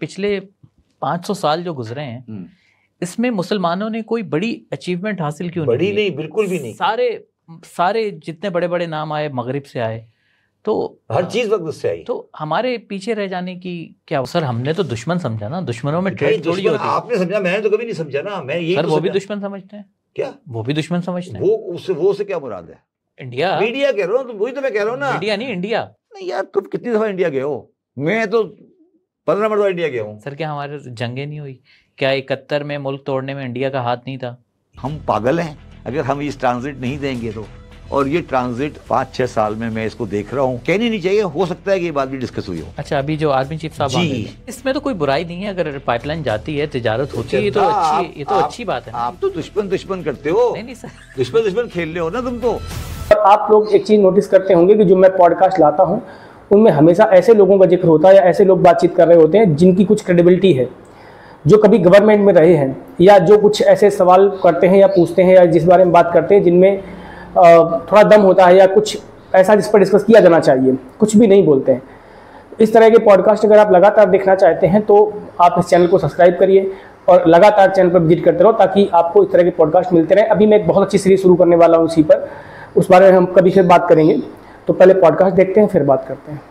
पिछले 500 साल जो गुजरे हैं इसमें मुसलमानों ने कोई बड़ी अचीवमेंट हासिल क्यों बड़ी नहीं, बिल्कुल भी नहीं। सारे जितने बड़े बड़े नाम आए मगरिब से आए, तो हर चीज वक्त से आई। तो हमारे पीछे रह जाने की क्या? सर हमने तो दुश्मन समझा ना, दुश्मनों में ट्रेड थोड़ी होती है। आपने समझा, मैंने तो कभी नहीं समझा ना। मैं ये सर वो भी दुश्मन समझते हैं क्या? वो भी दुश्मन समझते हैं। वो से क्या मुराद है? इंडिया, मीडिया कह रहा हूँ, वही तो मैं कह रहा हूँ ना। मीडिया नहीं, इंडिया। नहीं यार, तुम कितनी दफा इंडिया गए हो? मैं तो 15 मरतबा इंडिया गया हूँ। सर क्या हमारे जंगें नहीं हुई? क्या 71 में मुल्क तोड़ने में इंडिया का हाथ नहीं था? हम पागल हैं अगर हम इस ट्रांजिट नहीं देंगे तो। और ये ट्रांजिट 5-6 साल में मैं इसको देख रहा हूँ, कहनी नहीं चाहिए, हो सकता है कि ये बात भी डिस्कस हुई हो। अच्छा, अभी जो आर्मी चीफ साहब जी, इसमें तो कोई बुराई नहीं है, अगर पाइपलाइन जाती है, तिजारत होती है, ये तो अच्छी बात है। आप तो दुश्मन करते हो। नहीं सर, दुश्मन खेल रहे हो ना तुम तो। आप लोग एक चीज नोटिस करते होंगे कि जो मैं पॉडकास्ट लाता हूँ उनमें हमेशा ऐसे लोगों का जिक्र होता है या ऐसे लोग बातचीत कर रहे होते हैं जिनकी कुछ क्रेडिबिलिटी है, जो कभी गवर्नमेंट में रहे हैं, या जो कुछ ऐसे सवाल करते हैं या पूछते हैं या जिस बारे में बात करते हैं जिनमें थोड़ा दम होता है या कुछ ऐसा जिस पर डिस्कस किया जाना चाहिए, कुछ भी नहीं बोलते हैं। इस तरह के पॉडकास्ट अगर आप लगातार देखना चाहते हैं तो आप इस चैनल को सब्सक्राइब करिए और लगातार चैनल पर विजिट करते रहो ताकि आपको इस तरह के पॉडकास्ट मिलते रहें। अभी मैं एक बहुत अच्छी सीरीज शुरू करने वाला हूँ इसी पर, उस बारे में हम कभी फिर बात करेंगे। तो पहले पॉडकास्ट देखते हैं फिर बात करते हैं।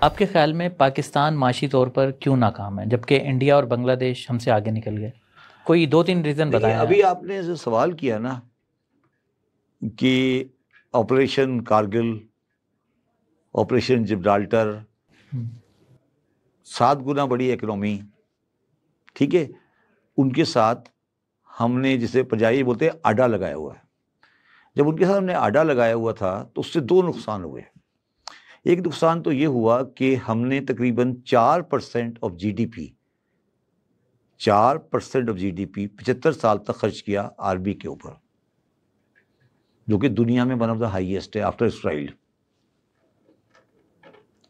आपके ख्याल में पाकिस्तान माशी तौर पर क्यों नाकाम है जबकि इंडिया और बांग्लादेश हमसे आगे निकल गए? कोई 2-3 रीजन बताएं। अभी आपने जो सवाल किया ना कि ऑपरेशन कारगिल, ऑपरेशन जिब्राल्टर, 7 गुना बड़ी इकोनॉमी, ठीक है, उनके साथ हमने जिसे पंजाबी बोलते हैं आडा लगाया हुआ है। जब उनके साथ हमने आडा लगाया हुआ था तो उससे 2 नुकसान हुए। एक नुकसान तो ये हुआ कि हमने तकरीबन 4% ऑफ जीडीपी 75 साल तक खर्च किया आर्मी के ऊपर, जो कि दुनिया में वन ऑफ द हाईएस्ट है आफ्टर इसराइल।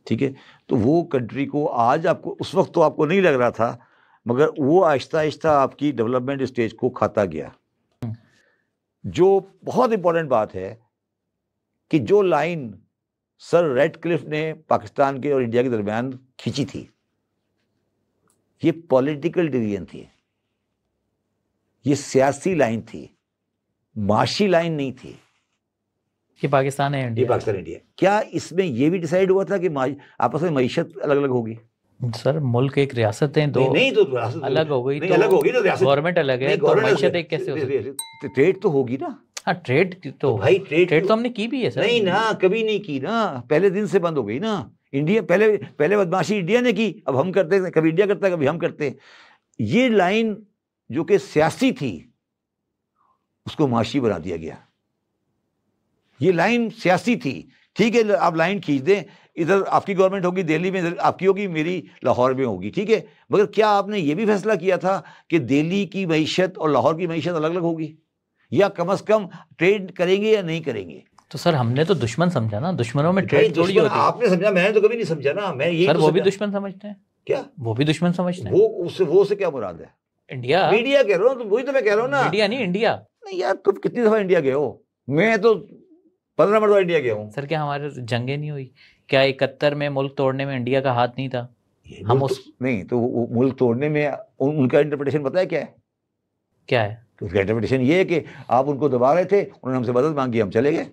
ठीक है, तो वो कंट्री को आज आपको, उस वक्त तो आपको नहीं लग रहा था, मगर वो आहिस्ता आहिस्ता आपकी डेवलपमेंट स्टेज को खाता गया। जो बहुत इंपॉर्टेंट बात है कि जो लाइन सर रेडक्लिफ ने पाकिस्तान के और इंडिया के दरमियान खींची थी, ये पॉलिटिकल डिवीजन थी, ये सियासी लाइन थी, माशी लाइन नहीं थी। ये पाकिस्तान है, इंडिया, ये पाकिस्तान इंडिया। क्या इसमें ये भी डिसाइड हुआ था कि आपस में मईशत अलग अलग होगी? सर मुल्क एक रियासत है, दो नहीं तो रियासत अलग हो गई, अलग होगी तो रियासत, गवर्नमेंट अलग है तो मईशत एक कैसे हो सकती? ट्रेड तो होगी ना। हाँ, ट्रेड तो भाई ट्रेड तो हमने की भी है सर। नहीं ना, कभी नहीं की ना, पहले दिन से बंद हो गई ना। इंडिया पहले बदमाशी इंडिया ने की, अब हम करते हैं, कभी इंडिया करता है कभी हम करते हैं। ये लाइन जो कि सियासी थी उसको माशी बना दिया गया। ये लाइन सियासी थी, ठीक है, आप लाइन खींच दें, इधर आपकी गवर्नमेंट होगी दिल्ली में, इधर आपकी होगी, मेरी लाहौर में होगी, ठीक है, मगर क्या आपने ये भी फैसला किया था कि दिल्ली की मईशत और लाहौर की मईशत अलग अलग होगी, या कम से कम ट्रेड करेंगे या नहीं करेंगे? तो सर हमने तो दुश्मन समझा ना, दुश्मनों में ट्रेड थोड़ी होती है। आपने समझा, मैंने तो कभी नहीं समझा ना। मैं ये सर वो भी दुश्मन समझते हैं। क्या? वो भी दुश्मन समझते हैं। वो से क्या मुराद है? इंडिया, मीडिया कह रहा हूँ, वही तो मैं कह रहा हूँ ना। मीडिया नहीं, इंडिया। नहीं यार, तुम कितनी दफा इंडिया गए हो? मैं तो 15 मरतबा इंडिया गया हूँ। सर क्या हमारे जंगें नहीं हुई? क्या 71 में मुल्क तोड़ने में इंडिया का हाथ नहीं था? हम उस नहीं तो मुल्क तोड़ने में उनका इंटरप्रिटेशन पता है क्या है? क्या है उसका इंटरप्रिटेशन ये है कि आप उनको दबा रहे थे, उन्होंने हमसे मदद मांगी, हम चले गए।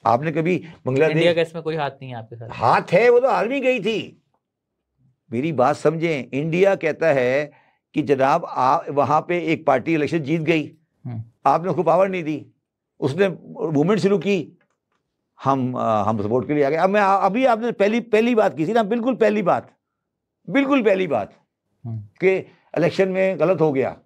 आपने कभी बांग्लादेश, इंडिया का इसमें कोई हाथ नहीं है आपके साथ? हाथ है, वो तो आर्मी गई थी। मेरी बात समझें, इंडिया कहता है कि जनाब वहां पे एक पार्टी इलेक्शन जीत गई, आपने उसको पावर नहीं दी, उसने मूवमेंट शुरू की, हम सपोर्ट के लिए आ गए। अब मैं अभी आपने पहली बात की थी ना, बिल्कुल पहली बात कि इलेक्शन में गलत हो गया।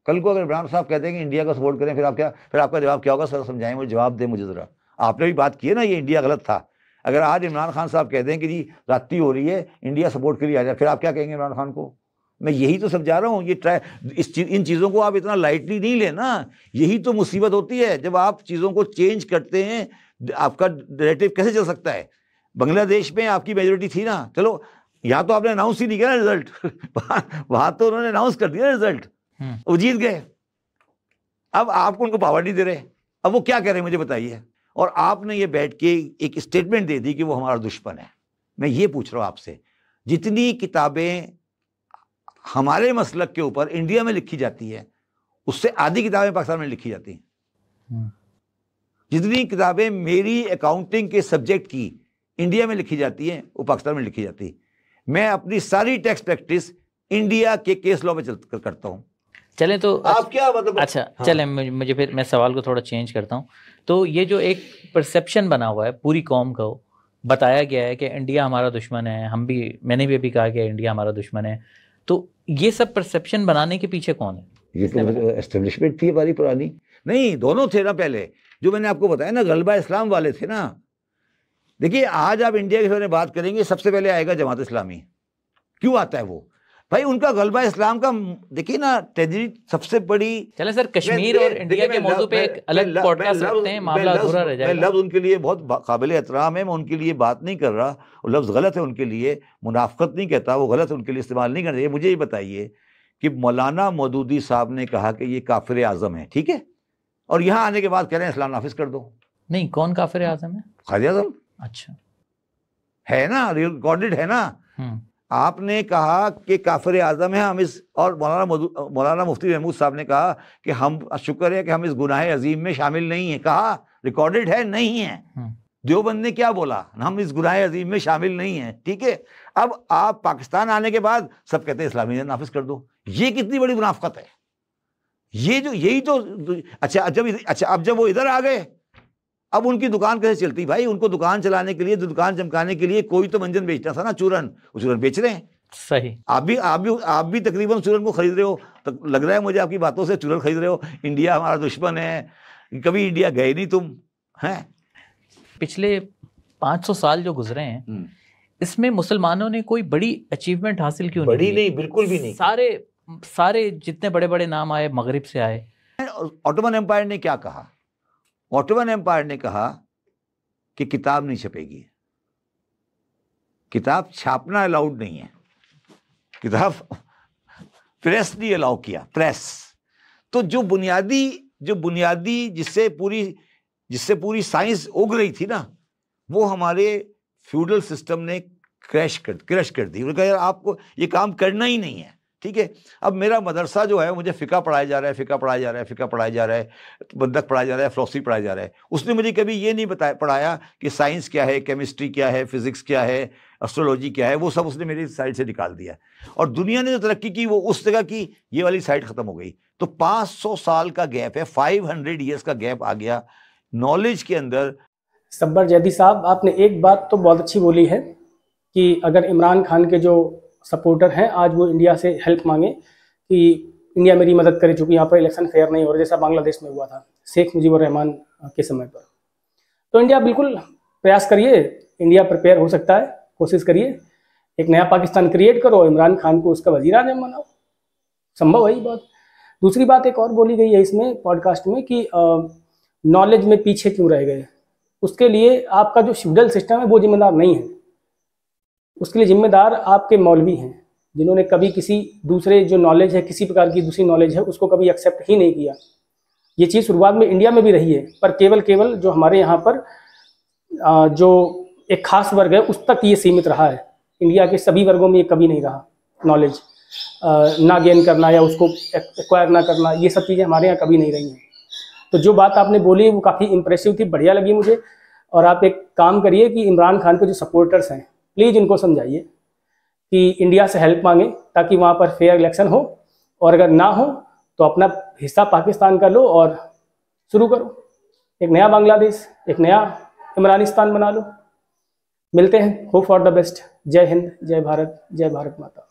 कल को अगर इमरान साहब कहते हैं कि इंडिया का सपोर्ट करें, फिर आपका जवाब क्या होगा? सर समझाएं मुझे, जवाब दें मुझे ज़रा। आपने भी बात की है ना, ये इंडिया गलत था। अगर आज इमरान खान साहब कहते हैं कि जी रात्रि हो रही है, इंडिया सपोर्ट के लिए आ जाए, फिर आप क्या कहेंगे इमरान खान को? मैं यही तो समझा रहा हूँ। इन चीज़ों को आप इतना लाइटली नहीं लेना। यही तो मुसीबत होती है जब आप चीज़ों को चेंज करते हैं। आपका नैरेटिव कैसे चल सकता है? बांग्लादेश में आपकी मेजोरिटी थी ना, चलो यहाँ तो आपने अनाउंस ही नहीं किया ना रिजल्ट वहां तो उन्होंने अनाउंस कर दिया रिजल्ट, वो जीत गए। अब आपको उनको पावर नहीं दे रहे, अब वो क्या कह रहे हैं मुझे बताइए। और आपने ये बैठ के एक स्टेटमेंट दे दी कि वो हमारा दुश्मन है। मैं ये पूछ रहा हूँ आपसे, जितनी किताबें हमारे मसलक के ऊपर इंडिया में लिखी जाती है, उससे आधी किताबें पाकिस्तान में लिखी जाती हैं। जितनी किताबें मेरी अकाउंटिंग के सब्जेक्ट की इंडिया में लिखी जाती हैं, वो पाकिस्तान में लिखी जाती है। मैं अपनी सारी टैक्स प्रैक्टिस इंडिया के केस लॉ में करता हूँ। चलें तो आप क्या मतलब, अच्छा हाँ। चलें, मुझे फिर मैं सवाल को थोड़ा चेंज करता हूँ। तो ये जो एक परसेप्शन बना हुआ है पूरी कौम का, बताया गया है कि इंडिया हमारा दुश्मन है, मैंने भी अभी कहा कि इंडिया हमारा दुश्मन है, तो ये सब परसेप्शन बनाने के पीछे कौन है? ये तो एस्टेब्लिशमेंट थी हमारी पुरानी। नहीं, दोनों थे ना पहले, जो मैंने आपको बताया ना, गलबा इस्लाम वाले थे ना। देखिए आज आप इंडिया के बारे में बात करेंगे, सबसे पहले आएगा जमात इस्लामी। क्यों आता है वो? भाई उनका गलबा इस्लाम का, देखिए ना, ट्रेजेडी सबसे बड़ी। चले सर, कश्मीर और इंडिया के मौजू पे एक अलग पॉडकास्ट रखते हैं, मामला अधूरा रह जाएगा। लफ्ज़ उनके लिए बहुत काबिल एहतराम है, मैं उनके लिए बात नहीं कर रहा, और लफ्ज़ गलत है उनके लिए, मुनाफकत नहीं कहता, वो गलत है, उनके लिए इस्तेमाल नहीं करना चाहिए। मुझे ये बताइए कि मौलाना मौदूदी साहब ने कहा कि ये काफिर आज़म है, ठीक है, और यहाँ आने के बाद कह रहे हैं इस्लाम नाफिज कर दो। नहीं, कौन काफिर आज़म है? कायद आज़म। अच्छा, है ना, रिकॉर्डेड है ना। आपने कहा कि काफिर आज़म है हम इस, और मौलाना मुफ्ती महमूद साहब ने कहा कि हम शुक्र है कि हम इस गुनाह अजीम में शामिल नहीं है। कहा, रिकॉर्डेड है, नहीं है। देवबंद ने क्या बोला? हम इस गुनाह अजीम में शामिल नहीं है, ठीक है। अब आप पाकिस्तान आने के बाद सब कहते हैं इस्लामी नाफिज कर दो। ये कितनी बड़ी मुनाफकत है। ये जो, यही तो, अच्छा अब जब वो इधर आ गए, अब उनकी दुकान कैसे चलती? भाई उनको दुकान चलाने के लिए, दुकान चमकाने के लिए कोई तो मंजन बेचना था ना, चूरन। वो चूरन बेच रहे हैं। सही। आप भी तकरीबन चूरन को खरीद रहे हो, तो लग रहा है मुझे आपकी बातों से चूरन खरीद रहे हो। इंडिया हमारा दुश्मन है, कभी इंडिया गए नहीं तुम, हैं? पिछले 500 साल जो गुजरे हैं, इसमें मुसलमानों ने कोई बड़ी अचीवमेंट हासिल क्यों नहीं? बड़ी नहीं, बिल्कुल भी नहीं। सारे जितने बड़े बड़े नाम आए मगरिब से आए। ऑटोमन एम्पायर ने क्या कहा? ऑटोमन एम्पायर ने कहा कि किताब नहीं छपेगी, किताब छापना अलाउड नहीं है, किताब प्रेस नहीं अलाउ किया, प्रेस। तो जो बुनियादी जिससे पूरी साइंस उग रही थी ना, वो हमारे फ्यूडल सिस्टम ने क्रश कर दी। उन्होंने कहा यार आपको ये काम करना ही नहीं है, ठीक है। अब मेरा मदरसा जो है, मुझे फ़िक़ा पढ़ाया जा रहा है, बंदक पढ़ाया जा रहा है, फ़िलॉसफी पढ़ाया जा रहा है। उसने मुझे कभी ये नहीं पढ़ाया कि साइंस क्या है, केमिस्ट्री क्या है, फिज़िक्स क्या है, एस्ट्रोलॉजी क्या है। वो सब उसने मेरी साइड से निकाल दिया। और दुनिया ने जो तरक्की की वो उस जगह की, ये वाली साइड ख़त्म हो गई। तो 500 साल का गैप है, 500 ईयर्स का गैप आ गया नॉलेज के अंदर। सब्बर जैदी साहब, आपने एक बात तो बहुत अच्छी बोली है कि अगर इमरान खान के जो सपोर्टर हैं आज वो इंडिया से हेल्प मांगे कि इंडिया मेरी मदद करे, चूँकि यहाँ पर इलेक्शन फेयर नहीं हो रहा, जैसा बांग्लादेश में हुआ था शेख मुजीबुर रहमान के समय पर, तो इंडिया बिल्कुल प्रयास करिए, इंडिया प्रिपेयर हो सकता है, कोशिश करिए, एक नया पाकिस्तान क्रिएट करो, इमरान खान को उसका वज़ीर आज़म बनाओ, संभव है ये बात। दूसरी बात एक और बोली गई है इसमें पॉडकास्ट में कि नॉलेज में पीछे क्यों रह गए। उसके लिए आपका जो फ्यूडल सिस्टम है वो जिम्मेदार नहीं है, उसके लिए जिम्मेदार आपके मौलवी हैं, जिन्होंने कभी किसी दूसरे जो नॉलेज है, किसी प्रकार की दूसरी नॉलेज है, उसको कभी एक्सेप्ट ही नहीं किया। ये चीज़ शुरुआत में इंडिया में भी रही है, पर केवल जो हमारे यहाँ पर जो एक खास वर्ग है उस तक ये सीमित रहा है। इंडिया के सभी वर्गों में ये कभी नहीं रहा। नॉलेज ना गेन करना या उसको एक्वायर ना करना, ये सब चीज़ें हमारे यहाँ कभी नहीं रही हैं। तो जो बात आपने बोली वो काफ़ी इंप्रेसिव थी, बढ़िया लगी मुझे। और आप एक काम करिए कि इमरान खान के जो सपोर्टर्स हैं प्लीज़ उनको समझाइए कि इंडिया से हेल्प मांगे ताकि वहाँ पर फेयर इलेक्शन हो, और अगर ना हो तो अपना हिस्सा पाकिस्तान का लो और शुरू करो एक नया बांग्लादेश, एक नया इमरानिस्तान बना लो। मिलते हैं, होप फॉर द बेस्ट। जय हिंद, जय भारत, जय भारत माता।